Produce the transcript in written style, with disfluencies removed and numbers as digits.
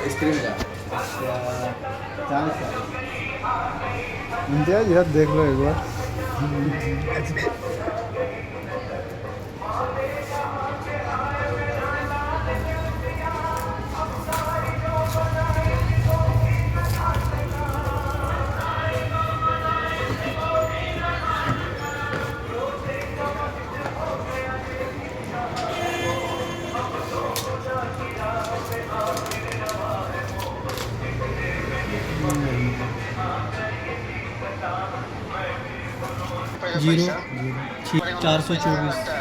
Screen का। अच्छा, 40 साल। इम्तियाज यार देख लो एक बार। Zero zero. ठीक 424।